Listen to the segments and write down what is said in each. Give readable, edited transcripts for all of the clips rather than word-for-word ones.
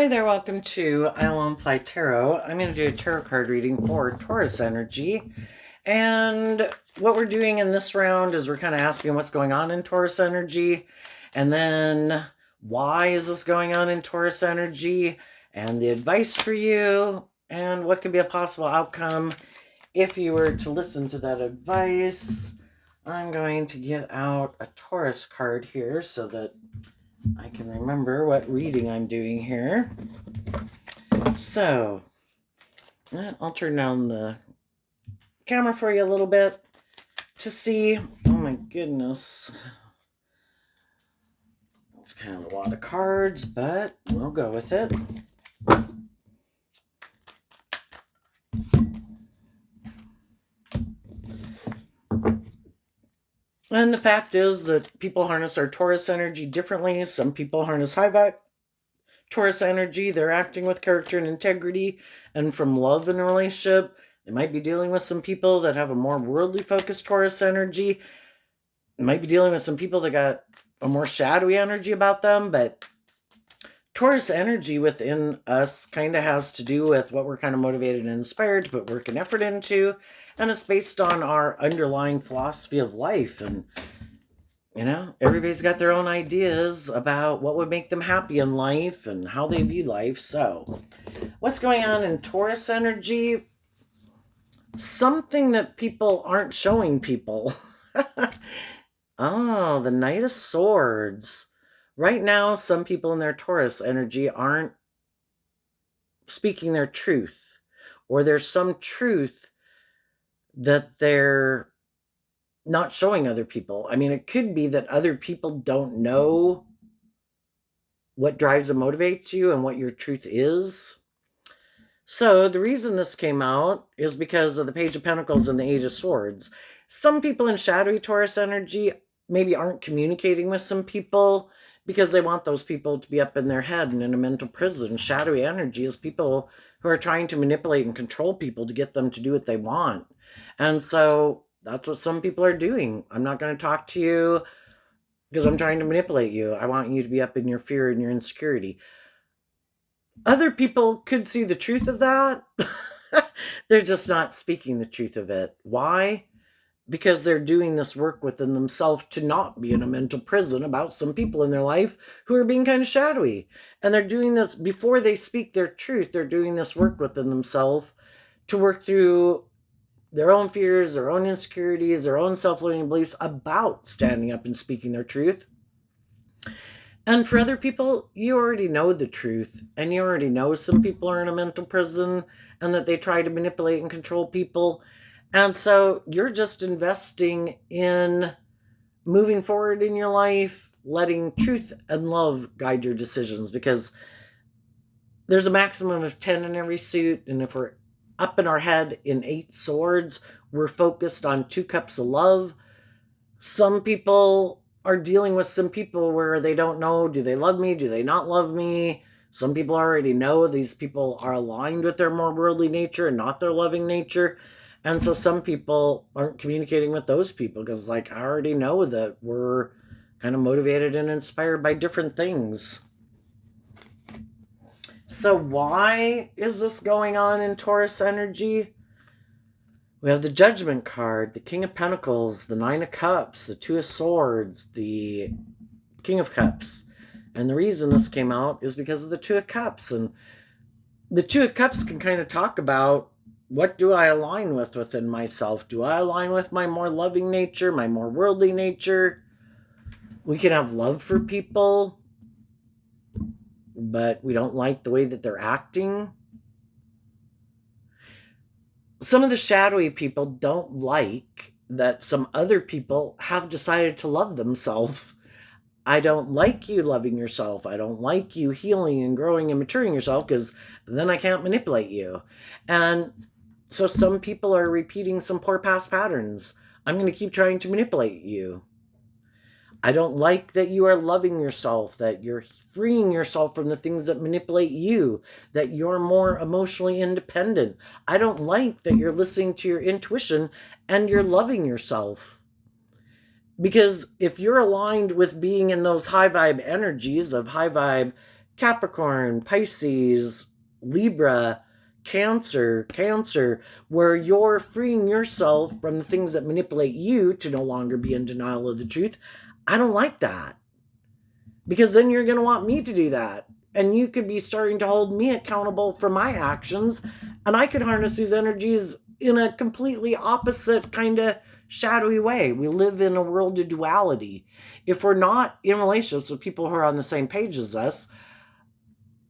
Hi there, welcome to I'll Apply Tarot. I'm going to do a tarot card reading for Taurus energy. And what we're doing in this round is we're kind of asking what's going on in Taurus energy, and then why is this going on in Taurus energy, and the advice for you, and what could be a possible outcome if you were to listen to that advice. I'm going to get out a Taurus card here so that I can remember what reading I'm doing here. So, I'll turn down the camera for you a little bit to see. Oh my goodness. It's kind of a lot of cards, but we'll go with it. And the fact is that people harness our Taurus energy differently. Some people harness high vibe Taurus energy. They're acting with character and integrity and from love in a relationship. They might be dealing with some people that have a more worldly focused Taurus energy. They might be dealing with some people that got a more shadowy energy about them, but Taurus energy within us kind of has to do with what we're kind of motivated and inspired to put work and effort into, and it's based on our underlying philosophy of life. And everybody's got their own ideas about what would make them happy in life and how they view life. So what's going on in Taurus energy? Something that people aren't showing people. Oh, the Knight of Swords. Right now, some people in their Taurus energy aren't speaking their truth, or there's some truth that they're not showing other people. I mean, it could be that other people don't know what drives and motivates you and what your truth is. So the reason this came out is because of the Page of Pentacles and the Eight of Swords. Some people in shadowy Taurus energy maybe aren't communicating with some people because they want those people to be up in their head and in a mental prison. Shadowy energy is people who are trying to manipulate and control people to get them to do what they want. And so that's what some people are doing. I'm not going to talk to you because I'm trying to manipulate you. I want you to be up in your fear and your insecurity. Other people could see the truth of that. They're just not speaking the truth of it. Why? Because they're doing this work within themselves to not be in a mental prison about some people in their life who are being kind of shadowy. And they're doing this before they speak their truth. They're doing this work within themselves to work through their own fears, their own insecurities, their own self-limiting beliefs about standing up and speaking their truth. And for other people, you already know the truth, and you already know some people are in a mental prison and that they try to manipulate and control people. And so you're just investing in moving forward in your life, letting truth and love guide your decisions, because there's a maximum of 10 in every suit. And if we're up in our head in 8 swords, we're focused on 2 cups of love. Some people are dealing with some people where they don't know, do they love me? Do they not love me? Some people already know these people are aligned with their more worldly nature and not their loving nature. And so some people aren't communicating with those people because, I already know that we're kind of motivated and inspired by different things. So why is this going on in Taurus energy? We have the Judgment card, the King of Pentacles, the Nine of Cups, the Two of Swords, the King of Cups. And the reason this came out is because of the Two of Cups. And the Two of Cups can kind of talk about, what do I align with within myself? Do I align with my more loving nature, my more worldly nature? We can have love for people, but we don't like the way that they're acting. Some of the shadowy people don't like that some other people have decided to love themselves. I don't like you loving yourself. I don't like you healing and growing and maturing yourself, because then I can't manipulate you. And so some people are repeating some poor past patterns. I'm going to keep trying to manipulate you. I don't like that you are loving yourself, that you're freeing yourself from the things that manipulate you, that you're more emotionally independent. I don't like that you're listening to your intuition and you're loving yourself. Because if you're aligned with being in those high vibe energies of high vibe Capricorn, Pisces, Libra, Cancer, where you're freeing yourself from the things that manipulate you to no longer be in denial of the truth. I don't like that, because then you're going to want me to do that. And you could be starting to hold me accountable for my actions. And I could harness these energies in a completely opposite kind of shadowy way. We live in a world of duality. If we're not in relationships with people who are on the same page as us,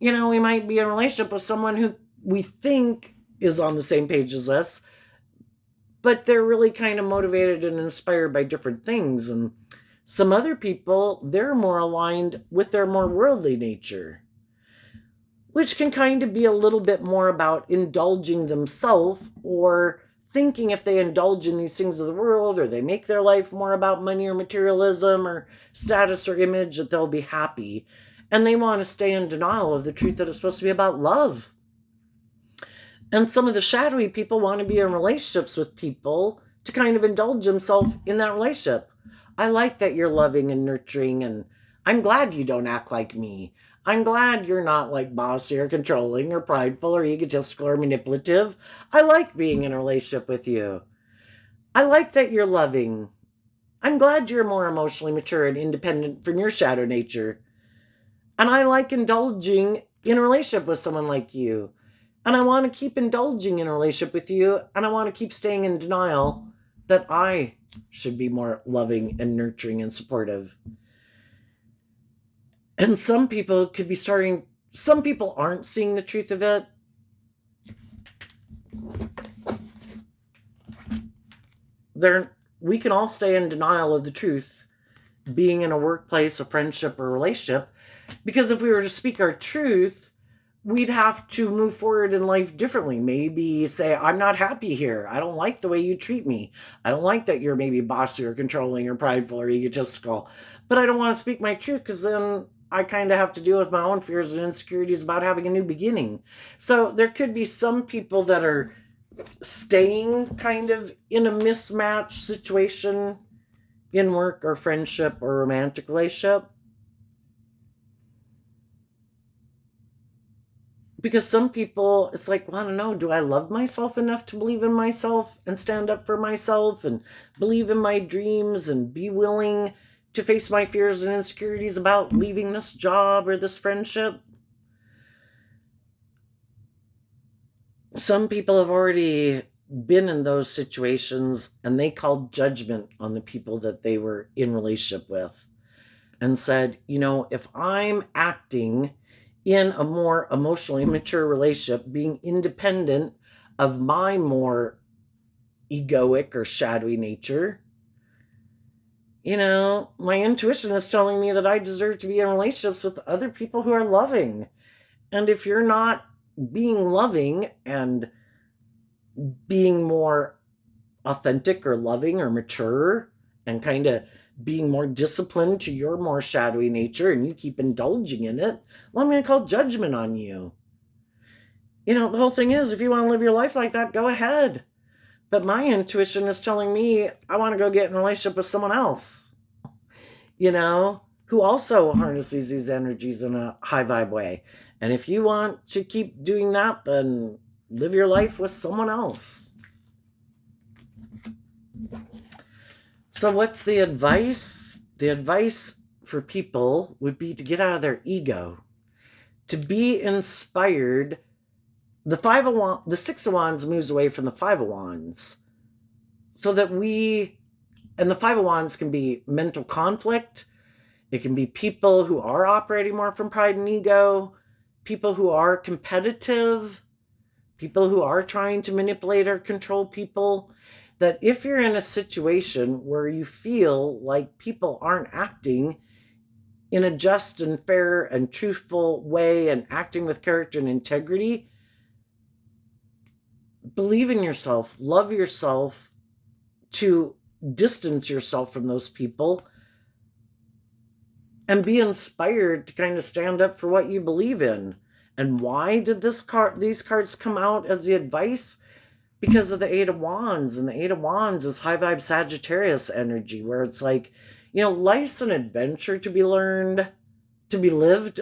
we might be in a relationship with someone who we think is on the same page as us, but they're really kind of motivated and inspired by different things. And some other people, they're more aligned with their more worldly nature, which can kind of be a little bit more about indulging themselves, or thinking if they indulge in these things of the world, or they make their life more about money or materialism or status or image, that they'll be happy. And they want to stay in denial of the truth that it's supposed to be about love. And some of the shadowy people want to be in relationships with people to kind of indulge themselves in that relationship. I like that you're loving and nurturing, and I'm glad you don't act like me. I'm glad you're not like bossy or controlling or prideful or egotistical or manipulative. I like being in a relationship with you. I like that you're loving. I'm glad you're more emotionally mature and independent from your shadow nature. And I like indulging in a relationship with someone like you. And I want to keep indulging in a relationship with you. And I want to keep staying in denial that I should be more loving and nurturing and supportive. And some people aren't seeing the truth of it. We can all stay in denial of the truth, being in a workplace, a friendship, or a relationship, because if we were to speak our truth, we'd have to move forward in life differently. Maybe say, I'm not happy here. I don't like the way you treat me. I don't like that you're maybe bossy or controlling or prideful or egotistical. But I don't want to speak my truth, because then I kind of have to deal with my own fears and insecurities about having a new beginning. So there could be some people that are staying kind of in a mismatched situation in work or friendship or romantic relationship. Because some people, it's like, well, I don't know, do I love myself enough to believe in myself and stand up for myself and believe in my dreams and be willing to face my fears and insecurities about leaving this job or this friendship? Some people have already been in those situations, and they called judgment on the people that they were in relationship with and said, if I'm acting in a more emotionally mature relationship, being independent of my more egoic or shadowy nature, my intuition is telling me that I deserve to be in relationships with other people who are loving. And if you're not being loving and being more authentic or loving or mature and kind of being more disciplined to your more shadowy nature, and you keep indulging in it, well, I'm going to call judgment on you. The whole thing is, if you want to live your life like that, go ahead. But my intuition is telling me I want to go get in a relationship with someone else, who also harnesses these energies in a high vibe way. And if you want to keep doing that, then live your life with someone else. So what's the advice? The advice for people would be to get out of their ego, to be inspired. The Six of Wands moves away from the Five of Wands, so that and the Five of Wands can be mental conflict. It can be people who are operating more from pride and ego, people who are competitive, people who are trying to manipulate or control people. That if you're in a situation where you feel like people aren't acting in a just and fair and truthful way and acting with character and integrity, believe in yourself, love yourself, to distance yourself from those people and be inspired to kind of stand up for what you believe in. And why did these cards come out as the advice? Because of the Eight of Wands. And the Eight of Wands is high vibe Sagittarius energy, where it's like, life's an adventure to be learned, to be lived.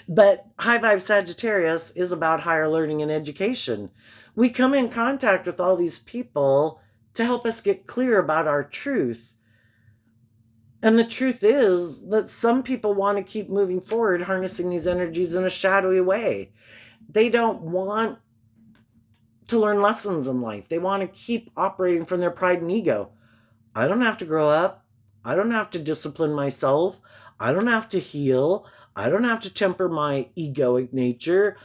But High Vibe Sagittarius is about higher learning and education. We come in contact with all these people to help us get clear about our truth. And the truth is that some people want to keep moving forward, harnessing these energies in a shadowy way. They don't want to learn lessons in life. They want to keep operating from their pride and ego. I don't have to grow up. I don't have to discipline myself. I don't have to heal. I don't have to temper my egoic nature.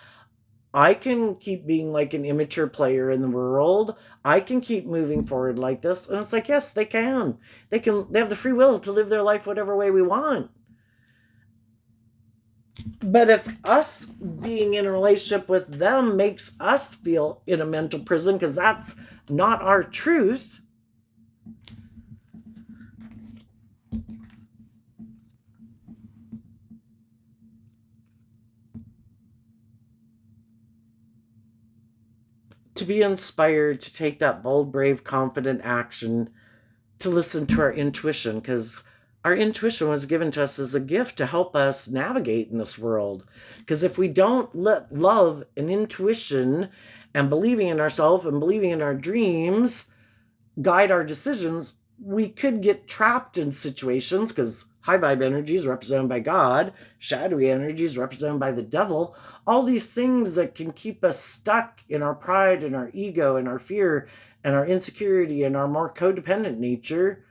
I can keep being like an immature player in the world. I can keep moving forward like this. And it's like, yes, they can. They have the free will to live their life whatever way we want. But if us being in a relationship with them makes us feel in a mental prison because that's not our truth, to be inspired to take that bold, brave, confident action, to listen to our intuition, because our intuition was given to us as a gift to help us navigate in this world. Because if we don't let love and intuition and believing in ourselves and believing in our dreams guide our decisions, we could get trapped in situations, because high vibe energy is represented by God, shadowy energy is represented by the devil, all these things that can keep us stuck in our pride and our ego and our fear and our insecurity and our more codependent nature,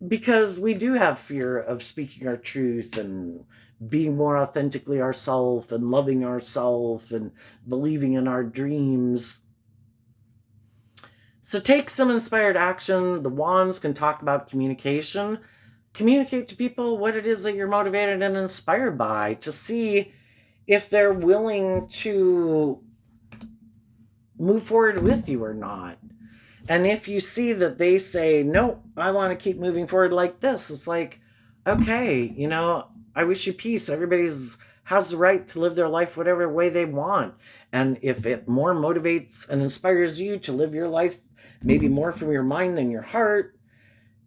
because we do have fear of speaking our truth and being more authentically ourselves and loving ourselves and believing in our dreams. So take some inspired action. The wands can talk about communication. Communicate to people what it is that you're motivated and inspired by, to see if they're willing to move forward with you or not. And if you see that they say, no, I want to keep moving forward like this, it's like, okay, I wish you peace. Everybody's has the right to live their life whatever way they want. And if it more motivates and inspires you to live your life maybe more from your mind than your heart,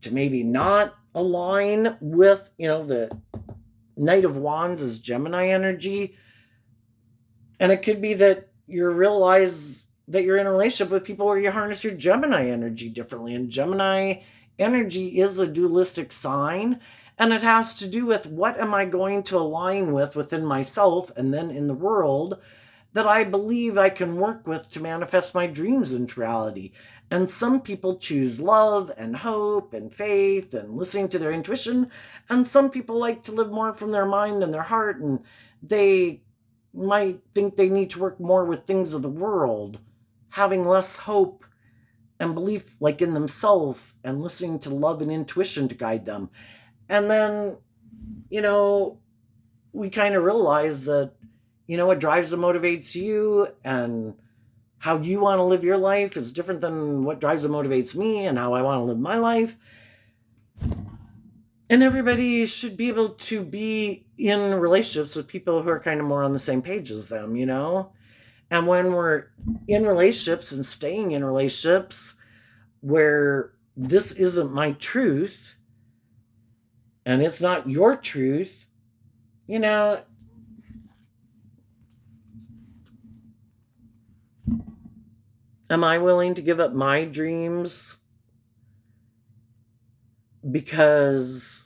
to maybe not align with, the Knight of Wands is Gemini energy. And it could be that you realize that you're in a relationship with people where you harness your Gemini energy differently. And Gemini energy is a dualistic sign. And it has to do with what am I going to align with within myself and then in the world that I believe I can work with to manifest my dreams into reality. And some people choose love and hope and faith and listening to their intuition. And some people like to live more from their mind and their heart, and they might think they need to work more with things of the world, having less hope and belief like in themselves and listening to love and intuition to guide them. And then, we kind of realize that, what drives and motivates you and how you want to live your life is different than what drives and motivates me and how I want to live my life. And everybody should be able to be in relationships with people who are kind of more on the same page as them, And when we're in relationships and staying in relationships where this isn't my truth and it's not your truth, am I willing to give up my dreams because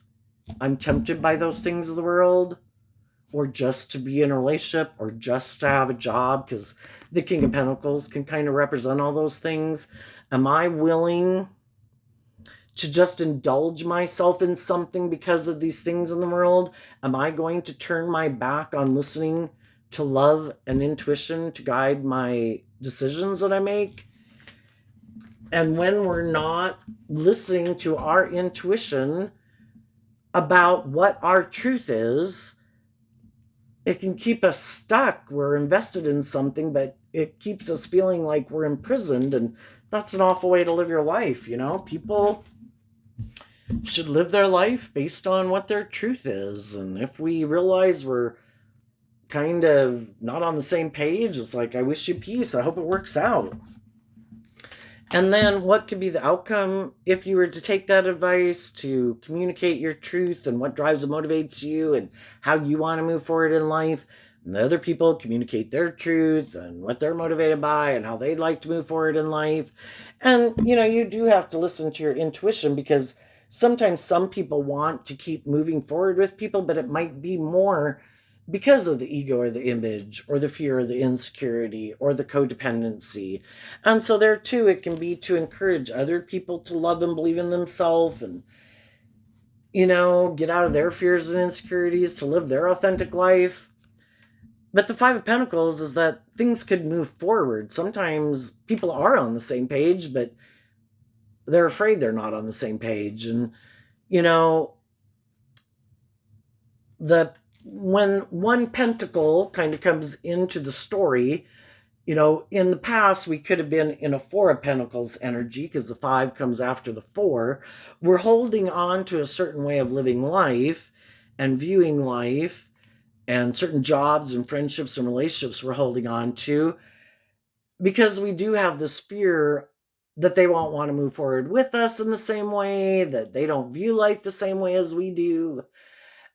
I'm tempted by those things of the world, or just to be in a relationship, or just to have a job? Because the King of Pentacles can kind of represent all those things. Am I willing to just indulge myself in something because of these things in the world? Am I going to turn my back on listening to love and intuition to guide my decisions that I make? And when we're not listening to our intuition about what our truth is, it can keep us stuck. We're invested in something, but it keeps us feeling like we're imprisoned, and that's an awful way to live your life. People should live their life based on what their truth is. And if we realize we're kind of not on the same page, it's like, I wish you peace. I hope it works out. And then what could be the outcome if you were to take that advice to communicate your truth and what drives and motivates you and how you want to move forward in life? And the other people communicate their truth and what they're motivated by and how they'd like to move forward in life. And, you do have to listen to your intuition, because sometimes some people want to keep moving forward with people, but it might be more because of the ego or the image or the fear or the insecurity or the codependency. And so there too, it can be to encourage other people to love and believe in themselves and, get out of their fears and insecurities to live their authentic life. But the Five of Pentacles is that things could move forward. Sometimes people are on the same page, but they're afraid they're not on the same page. And, you know, the when one pentacle kind of comes into the story, in the past, we could have been in a Four of Pentacles energy because the five comes after the four. We're holding on to a certain way of living life and viewing life, and certain jobs and friendships and relationships we're holding on to because we do have this fear that they won't want to move forward with us in the same way, that they don't view life the same way as we do,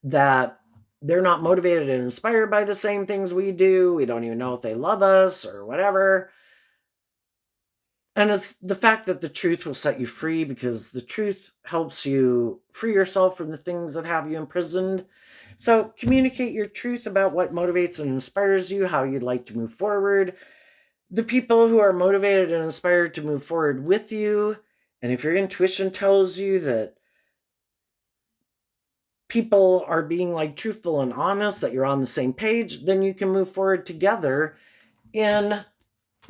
that they're not motivated and inspired by the same things we do. We don't even know if they love us or whatever. And it's the fact that the truth will set you free, because the truth helps you free yourself from the things that have you imprisoned. So communicate your truth about what motivates and inspires you, how you'd like to move forward, the people who are motivated and inspired to move forward with you. And if your intuition tells you that people are being like truthful and honest, that you're on the same page, then you can move forward together in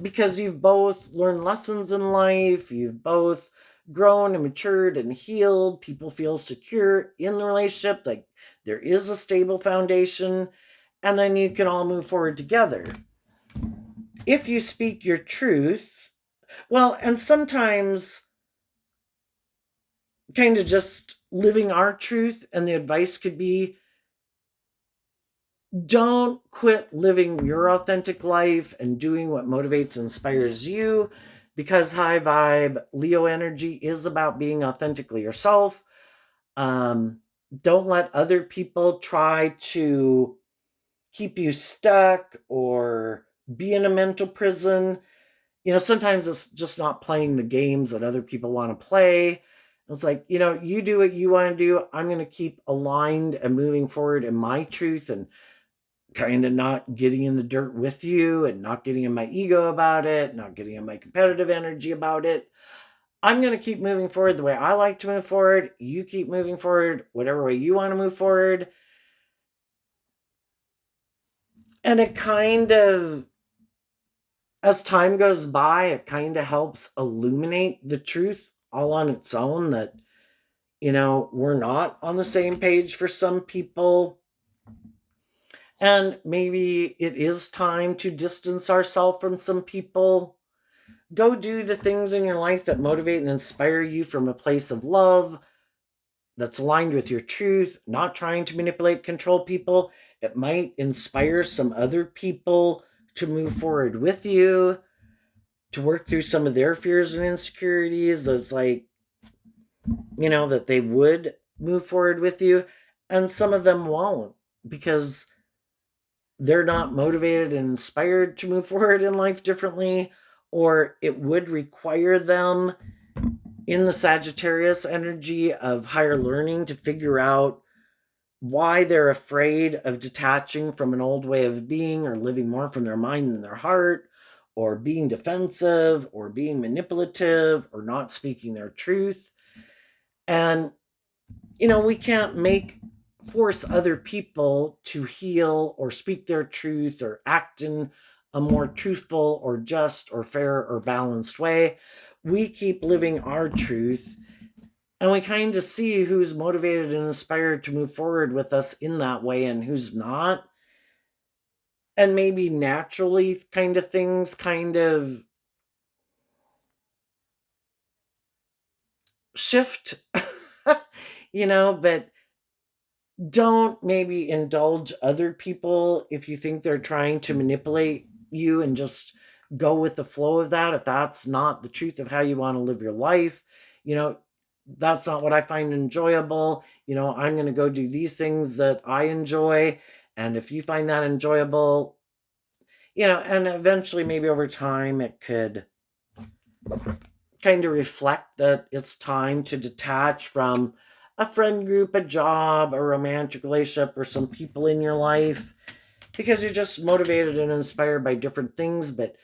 because you've both learned lessons in life, you've both grown and matured and healed. People feel secure in the relationship, like there is a stable foundation, and then you can all move forward together. If you speak your truth, well, and sometimes kind of just living our truth, and the advice could be don't quit living your authentic life and doing what motivates and inspires you, because high vibe Leo energy is about being authentically yourself. Um, don't let other people try to keep you stuck or be in a mental prison. Sometimes it's just not playing the games that other people want to play. It's like, you do what you want to do. I'm going to keep aligned and moving forward in my truth, and kind of not getting in the dirt with you and not getting in my ego about it, not getting in my competitive energy about it. I'm going to keep moving forward the way I like to move forward. You keep moving forward whatever way you want to move forward. And it kind of, as time goes by, it kind of helps illuminate the truth all on its own that, we're not on the same page for some people. And maybe it is time to distance ourselves from some people. Go do the things in your life that motivate and inspire you from a place of love that's aligned with your truth, not trying to manipulate, control people. It might inspire some other people to move forward with you, to work through some of their fears and insecurities. It's like, that they would move forward with you. And some of them won't, because they're not motivated and inspired to move forward in life differently, or it would require them in the Sagittarius energy of higher learning to figure out why they're afraid of detaching from an old way of being, or living more from their mind than their heart, or being defensive, or being manipulative, or not speaking their truth. And, we can't force other people to heal or speak their truth or act in a more truthful or just or fair or balanced way. We keep living our truth, and we kind of see who's motivated and inspired to move forward with us in that way and who's not. And maybe naturally kind of things kind of shift, but don't maybe indulge other people if you think they're trying to manipulate you and just go with the flow of that. If that's not the truth of how you want to live your life, you know, that's not what I find enjoyable. I'm going to go do these things that I enjoy. And if you find that enjoyable, and eventually maybe over time it could kind of reflect that it's time to detach from a friend group, a job, a romantic relationship, or some people in your life because you're just motivated and inspired by different things. But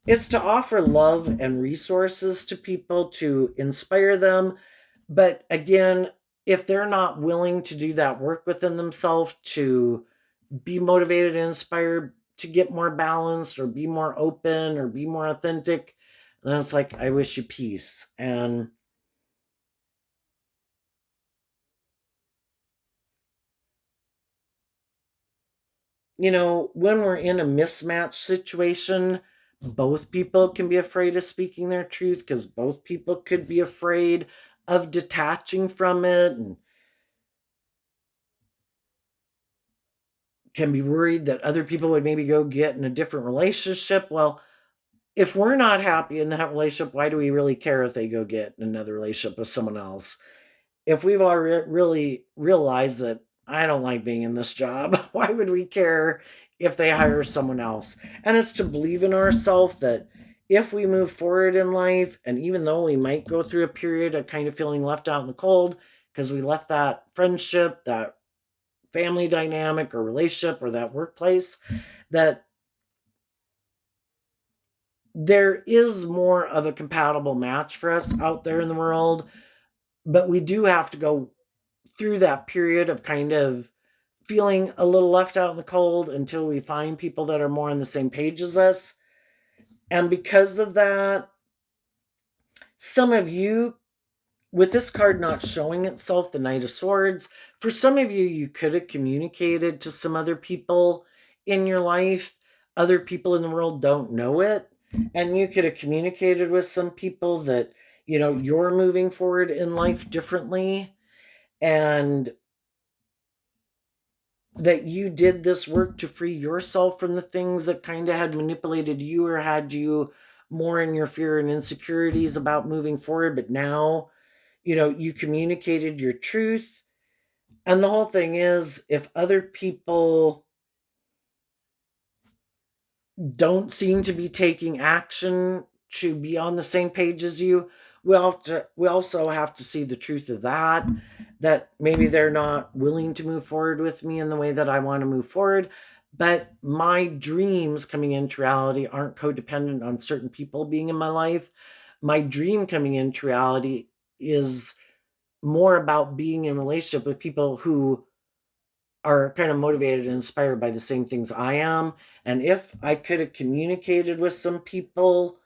it's to offer love and resources to people to inspire them. But again, if they're not willing to do that work within themselves to be motivated and inspired to get more balanced or be more open or be more authentic, then it's like, I wish you peace. And, when we're in a mismatch situation, both people can be afraid of speaking their truth because both people could be afraid of detaching from it and can be worried that other people would maybe go get in a different relationship. Well, if we're not happy in that relationship, why do we really care if they go get in another relationship with someone else? If we've already really realized that I don't like being in this job, why would we care if they hire someone else? And it's to believe in ourselves that if we move forward in life, and even though we might go through a period of kind of feeling left out in the cold because we left that friendship, that family dynamic or relationship or that workplace, that there is more of a compatible match for us out there in the world. But we do have to go through that period of kind of feeling a little left out in the cold until we find people that are more on the same page as us. And because of that, some of you, with this card not showing itself, the Knight of Swords, for some of you, you could have communicated to some other people in your life. Other people in the world don't know it. And you could have communicated with some people that, you're moving forward in life differently. And that you did this work to free yourself from the things that kind of had manipulated you or had you more in your fear and insecurities about moving forward. But now, you communicated your truth. And the whole thing is, if other people don't seem to be taking action to be on the same page as you, we also have to see the truth of that maybe they're not willing to move forward with me in the way that I want to move forward. But my dreams coming into reality aren't codependent on certain people being in my life. My dream coming into reality is more about being in relationship with people who are kind of motivated and inspired by the same things I am. And if I could have communicated with some people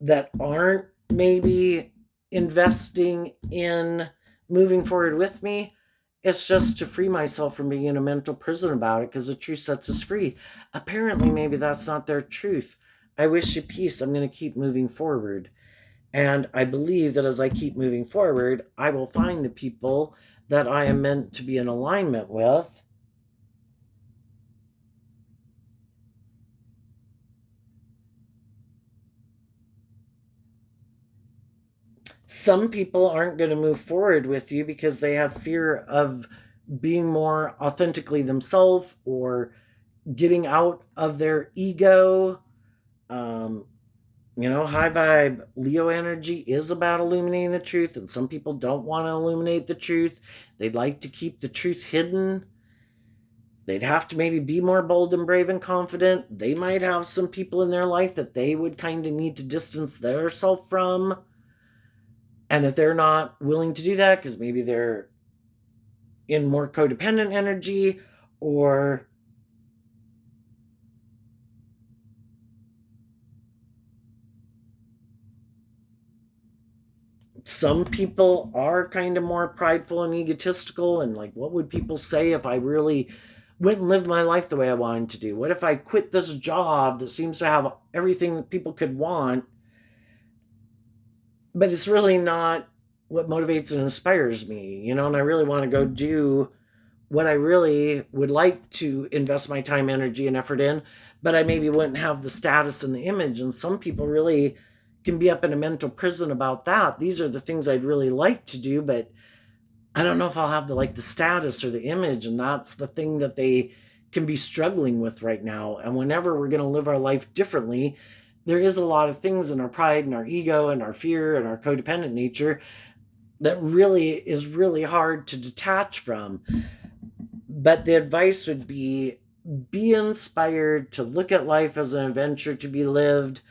that aren't maybe investing in moving forward with me, it's just to free myself from being in a mental prison about it because the truth sets us free. Apparently, maybe that's not their truth. I wish you peace. I'm going to keep moving forward. And I believe that as I keep moving forward, I will find the people that I am meant to be in alignment with. Some people aren't going to move forward with you because they have fear of being more authentically themselves or getting out of their ego. Um, high vibe Leo energy is about illuminating the truth, and some people don't want to illuminate the truth. They'd like to keep the truth hidden. They'd have to maybe be more bold and brave and confident. They might have some people in their life that they would kind of need to distance their self from. And if they're not willing to do that, because maybe they're in more codependent energy, or some people are kind of more prideful and egotistical and like, what would people say if I really went and lived my life the way I wanted to do? What if I quit this job that seems to have everything that people could want, but it's really not what motivates and inspires me, and I really want to go do what I really would like to invest my time, energy, and effort in, but I maybe wouldn't have the status and the image. And some people really can be up in a mental prison about that. These are the things I'd really like to do, but I don't know if I'll have the status or the image. And that's the thing that they can be struggling with right now. And whenever we're going to live our life differently, there is a lot of things in our pride and our ego and our fear and our codependent nature that really is really hard to detach from. But the advice would be inspired to look at life as an adventure to be lived.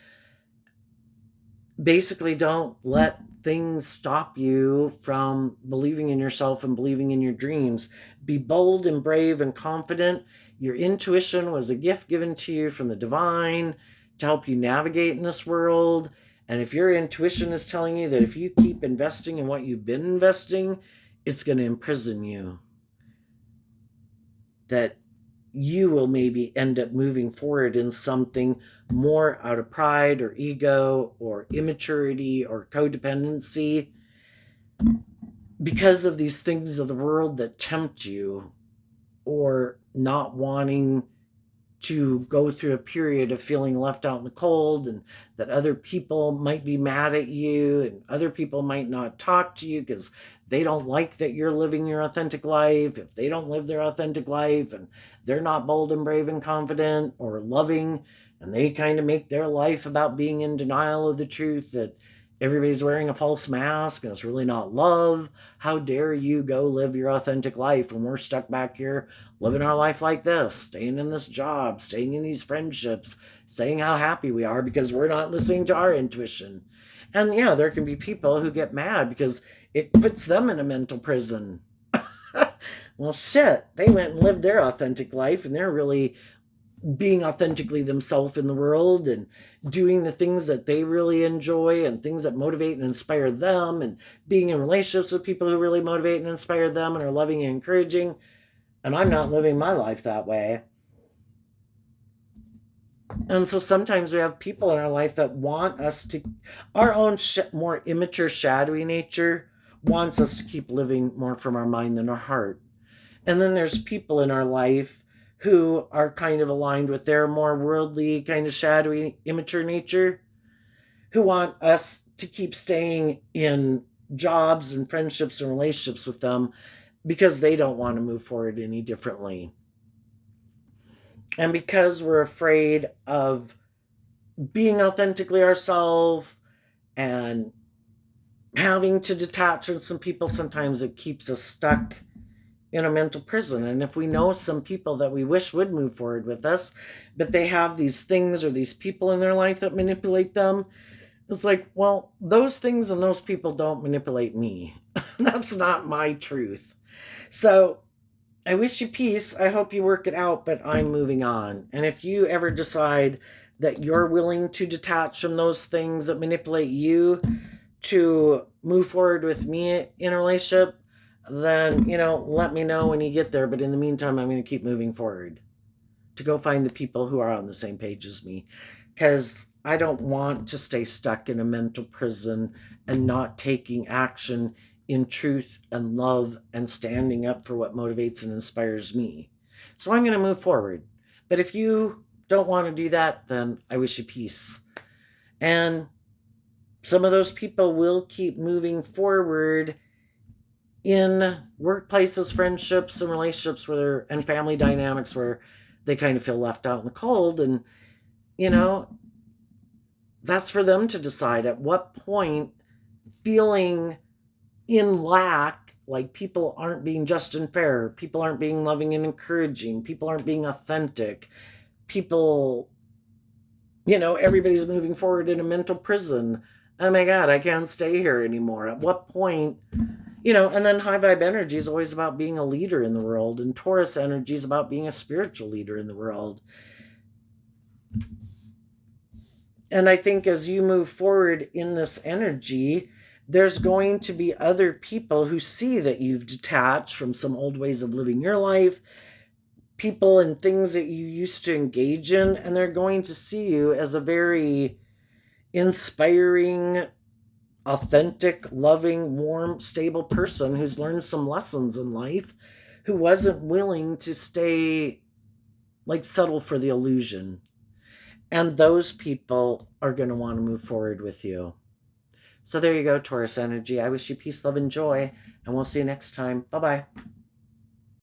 Basically, don't let things stop you from believing in yourself and believing in your dreams. Be bold and brave and confident. Your intuition was a gift given to you from the divine to help you navigate in this world. And if your intuition is telling you that if you keep investing in what you've been investing, it's going to imprison you, that you will maybe end up moving forward in something more out of pride or ego or immaturity or codependency because of these things of the world that tempt you, or not wanting to go through a period of feeling left out in the cold, and that other people might be mad at you and other people might not talk to you because they don't like that you're living your authentic life. If they don't live their authentic life and they're not bold and brave and confident or loving, and they kind of make their life about being in denial of the truth that everybody's wearing a false mask and it's really not love, how dare you go live your authentic life when we're stuck back here living our life like this, staying in this job, staying in these friendships, saying how happy we are because we're not listening to our intuition. And yeah, there can be people who get mad because it puts them in a mental prison. Well, shit, they went and lived their authentic life and they're really being authentically themselves in the world and doing the things that they really enjoy and things that motivate and inspire them, and being in relationships with people who really motivate and inspire them and are loving and encouraging. And I'm not living my life that way. And so sometimes we have people in our life that want us to, our own more immature, shadowy nature wants us to keep living more from our mind than our heart. And then there's people in our life who are kind of aligned with their more worldly, kind of shadowy, immature nature, who want us to keep staying in jobs and friendships and relationships with them because they don't want to move forward any differently. And because we're afraid of being authentically ourselves and having to detach from some people, sometimes it keeps us stuck in a mental prison. And if we know some people that we wish would move forward with us, but they have these things or these people in their life that manipulate them, it's like, well, those things and those people don't manipulate me. That's not my truth. So I wish you peace. I hope you work it out, but I'm moving on. And if you ever decide that you're willing to detach from those things that manipulate you to move forward with me in a relationship, then, let me know when you get there. But in the meantime, I'm going to keep moving forward to go find the people who are on the same page as me, because I don't want to stay stuck in a mental prison and not taking action in truth and love and standing up for what motivates and inspires me. So I'm going to move forward. But if you don't want to do that, then I wish you peace. And some of those people will keep moving forward in workplaces, friendships, and relationships and family dynamics where they kind of feel left out in the cold. And, you know, that's for them to decide at what point feeling in lack, like people aren't being just and fair, people aren't being loving and encouraging, people aren't being authentic, people, everybody's moving forward in a mental prison. Oh my God, I can't stay here anymore. At what point, and then high vibe energy is always about being a leader in the world, and Taurus energy is about being a spiritual leader in the world. And I think as you move forward in this energy, there's going to be other people who see that you've detached from some old ways of living your life, people and things that you used to engage in, and they're going to see you as a very inspiring, authentic, loving, warm, stable person who's learned some lessons in life, who wasn't willing to stay like settle for the illusion. And those people are going to want to move forward with you. So there you go, Taurus energy. I wish you peace, love, and joy, and we'll see you next time. Bye-bye.